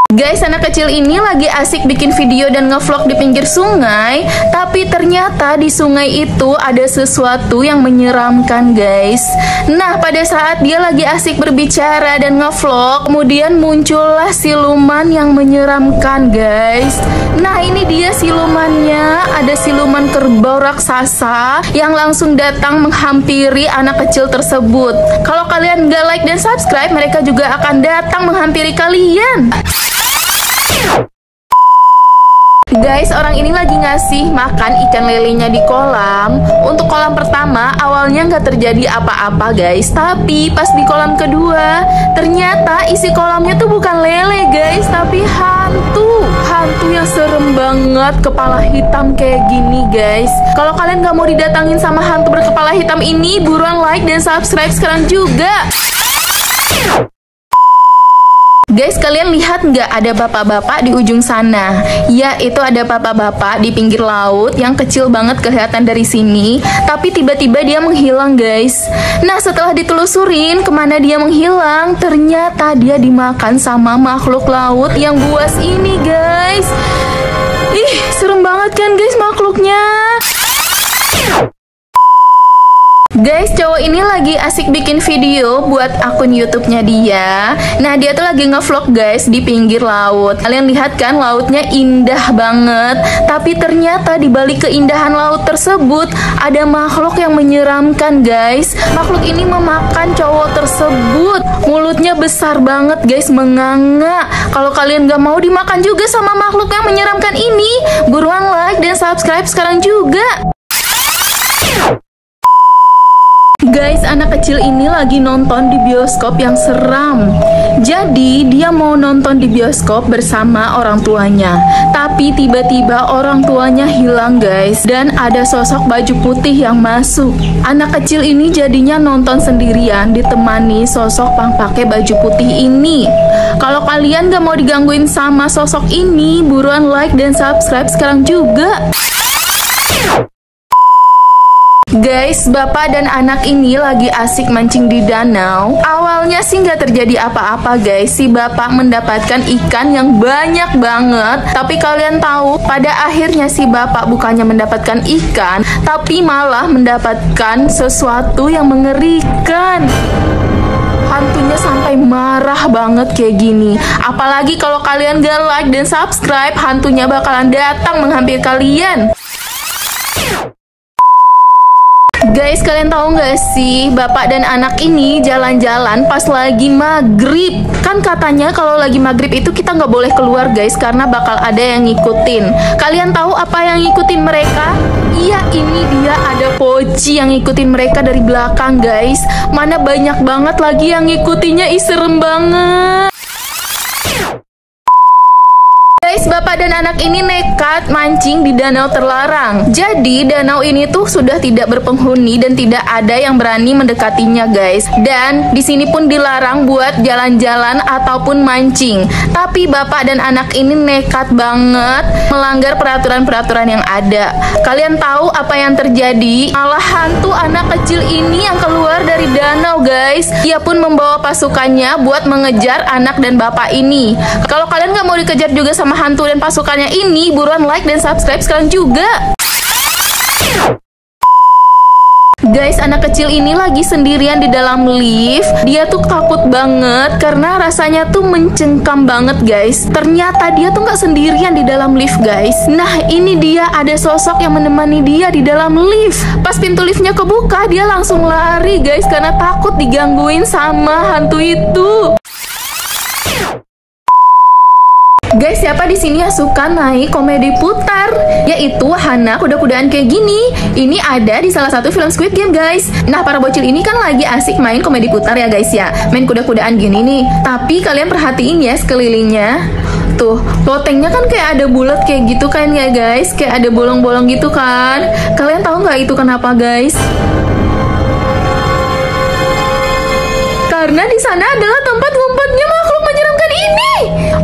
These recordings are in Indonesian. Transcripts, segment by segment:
Guys, anak kecil ini lagi asik bikin video dan ngevlog di pinggir sungai. Tapi ternyata di sungai itu ada sesuatu yang menyeramkan, guys. Nah, pada saat dia lagi asik berbicara dan ngevlog, kemudian muncullah siluman yang menyeramkan, guys. Nah, ini dia silumannya. Ada siluman kerbau raksasa yang langsung datang menghampiri anak kecil tersebut. Kalau kalian gak like dan subscribe, mereka juga akan datang menghampiri kalian. Guys, orang ini lagi ngasih makan ikan lelenya di kolam. Untuk kolam pertama, awalnya nggak terjadi apa-apa, guys. Tapi pas di kolam kedua, ternyata isi kolamnya tuh bukan lele, guys, tapi hantu. Hantu yang serem banget, kepala hitam kayak gini, guys. Kalau kalian nggak mau didatangin sama hantu berkepala hitam ini, buruan like dan subscribe sekarang juga. Guys, kalian lihat nggak ada bapak-bapak di ujung sana? Ya, itu ada bapak-bapak di pinggir laut yang kecil banget kelihatan dari sini. Tapi tiba-tiba dia menghilang, guys. Nah, setelah ditelusurin kemana dia menghilang, ternyata dia dimakan sama makhluk laut yang buas ini, guys. Ih, serem banget kan, guys, makhluknya. Guys, cowok ini lagi asik bikin video buat akun YouTube-nya dia. Nah, dia tuh lagi ngevlog, guys, di pinggir laut. Kalian lihat kan, lautnya indah banget. Tapi ternyata di balik keindahan laut tersebut ada makhluk yang menyeramkan, guys. Makhluk ini memakan cowok tersebut. Mulutnya besar banget, guys, menganga. Kalau kalian gak mau dimakan juga sama makhluk yang menyeramkan ini, buruan like dan subscribe sekarang juga. Guys, anak kecil ini lagi nonton di bioskop yang seram. Jadi, dia mau nonton di bioskop bersama orang tuanya. Tapi tiba-tiba orang tuanya hilang, guys. Dan ada sosok baju putih yang masuk. Anak kecil ini jadinya nonton sendirian ditemani sosok yang pakai baju putih ini. Kalau kalian gak mau digangguin sama sosok ini, buruan like dan subscribe sekarang juga. Guys, bapak dan anak ini lagi asik mancing di danau. Awalnya sih nggak terjadi apa-apa, guys. Si bapak mendapatkan ikan yang banyak banget. Tapi kalian tahu, pada akhirnya si bapak bukannya mendapatkan ikan, tapi malah mendapatkan sesuatu yang mengerikan. Hantunya sampai marah banget kayak gini. Apalagi kalau kalian gak like dan subscribe, hantunya bakalan datang menghampiri kalian. Guys, kalian tahu nggak sih, bapak dan anak ini jalan-jalan pas lagi maghrib. Kan katanya kalau lagi maghrib itu kita nggak boleh keluar, guys, karena bakal ada yang ngikutin. Kalian tahu apa yang ngikutin mereka? Iya, ini dia, ada Poci yang ngikutin mereka dari belakang, guys. Mana banyak banget lagi yang ngikutinnya, ih serem banget. Guys, bapak dan anak ini nekat mancing di danau terlarang. Jadi, danau ini tuh sudah tidak berpenghuni dan tidak ada yang berani mendekatinya, guys. Dan di sini pun dilarang buat jalan-jalan ataupun mancing. Tapi bapak dan anak ini nekat banget melanggar peraturan-peraturan yang ada. Kalian tahu apa yang terjadi? Malah hantu anak kecil ini yang keluar dari danau, guys. Dia pun membawa pasukannya buat mengejar anak dan bapak ini. Kalau kalian nggak mau dikejar juga sama hantu dan pasukannya ini, buruan like dan subscribe sekarang juga. Guys, anak kecil ini lagi sendirian di dalam lift. Dia tuh takut banget karena rasanya tuh mencengkam banget, guys. Ternyata dia tuh nggak sendirian di dalam lift, guys. Nah, ini dia, ada sosok yang menemani dia di dalam lift. Pas pintu liftnya kebuka, dia langsung lari, guys, karena takut digangguin sama hantu itu. Guys, siapa di sini yang suka naik komedi putar? Yaitu Hana kuda-kudaan kayak gini. Ini ada di salah satu film Squid Game, guys. Nah, para bocil ini kan lagi asik main komedi putar ya, guys ya. Main kuda-kudaan gini nih. Tapi kalian perhatiin ya sekelilingnya. Tuh, lotengnya kan kayak ada bulat kayak gitu kan ya, guys. Kayak ada bolong-bolong gitu kan. Kalian tahu nggak itu kenapa, guys? Karena di sana adalah tempat ngumpetnya makhluk menyeramkan ini.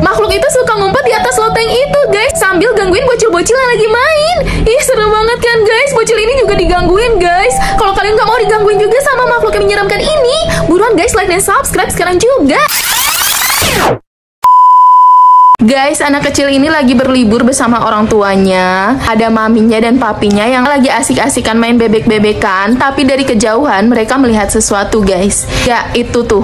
Makhluk itu suka ngumpet di atas loteng itu, guys, sambil gangguin bocil-bocil yang lagi main. Ih, seru banget kan, guys? Bocil ini juga digangguin, guys. Kalau kalian nggak mau digangguin juga sama makhluk yang menyeramkan ini, buruan, guys, like dan subscribe sekarang juga. Guys, anak kecil ini lagi berlibur bersama orang tuanya. Ada maminya dan papinya yang lagi asik-asikan main bebek-bebekan. Tapi dari kejauhan mereka melihat sesuatu, guys. Ya, itu tuh.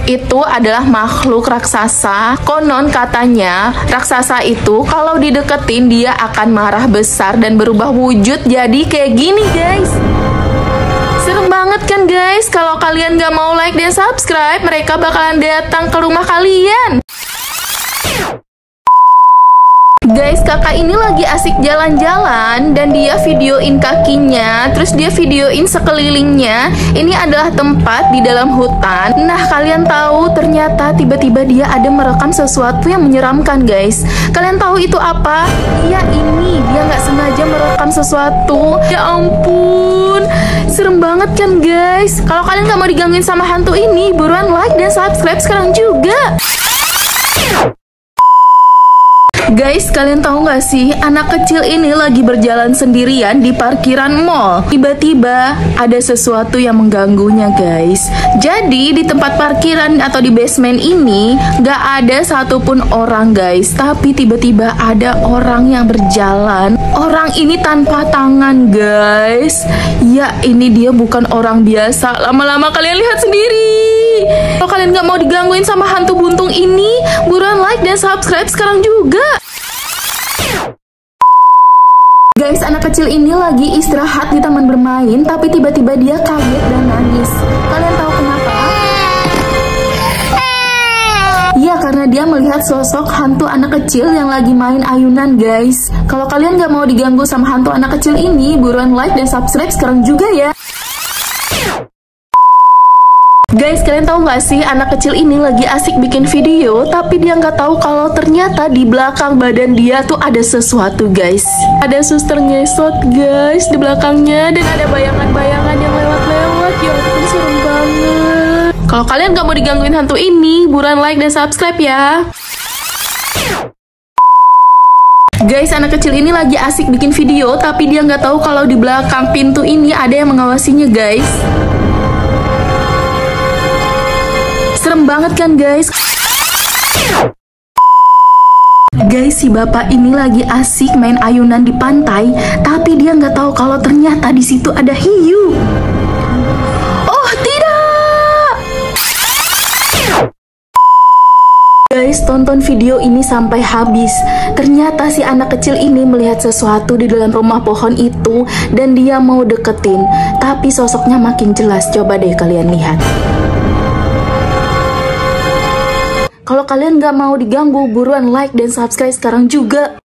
Itu adalah makhluk raksasa. Konon katanya, raksasa itu kalau dideketin dia akan marah besar dan berubah wujud jadi kayak gini, guys. Serem banget kan, guys? Kalau kalian gak mau like dan subscribe, mereka bakalan datang ke rumah kalian. Guys, kakak ini lagi asik jalan-jalan dan dia videoin kakinya, terus dia videoin sekelilingnya. Ini adalah tempat di dalam hutan. Nah, kalian tahu ternyata tiba-tiba dia ada merekam sesuatu yang menyeramkan, guys. Kalian tahu itu apa? Ya, ini dia nggak sengaja merekam sesuatu. Ya ampun, serem banget kan, guys? Kalau kalian nggak mau digangguin sama hantu ini, buruan like dan subscribe sekarang juga. Guys, kalian tahu nggak sih, anak kecil ini lagi berjalan sendirian di parkiran mall. Tiba-tiba ada sesuatu yang mengganggunya, guys. Jadi di tempat parkiran atau di basement ini nggak ada satupun orang, guys. Tapi tiba-tiba ada orang yang berjalan. Orang ini tanpa tangan, guys. Ya, ini dia bukan orang biasa. Lama-lama kalian lihat sendiri. Kalau kalian nggak mau digangguin sama hantu buntung ini, buruan like dan subscribe sekarang juga. Guys, anak kecil ini lagi istirahat di taman bermain, tapi tiba-tiba dia kaget dan nangis. Kalian tahu kenapa? Iya, karena dia melihat sosok hantu anak kecil yang lagi main ayunan, guys. Kalau kalian gak mau diganggu sama hantu anak kecil ini, buruan like dan subscribe sekarang juga ya. Guys, kalian tahu nggak sih, anak kecil ini lagi asik bikin video, tapi dia nggak tahu kalau ternyata di belakang badan dia tuh ada sesuatu, guys. Ada suster ngesot, guys, di belakangnya, dan ada bayangan-bayangan yang lewat-lewat. Ya ampun, serem banget. Kalau kalian nggak mau digangguin hantu ini, buruan like dan subscribe ya. Guys, anak kecil ini lagi asik bikin video, tapi dia nggak tahu kalau di belakang pintu ini ada yang mengawasinya, guys. Serem banget kan, guys? Guys, si bapak ini lagi asik main ayunan di pantai, tapi dia nggak tahu kalau ternyata di situ ada hiu. Oh tidak! Guys, tonton video ini sampai habis. Ternyata si anak kecil ini melihat sesuatu di dalam rumah pohon itu dan dia mau deketin, tapi sosoknya makin jelas. Coba deh kalian lihat. Kalau kalian gak mau diganggu, buruan like dan subscribe sekarang juga.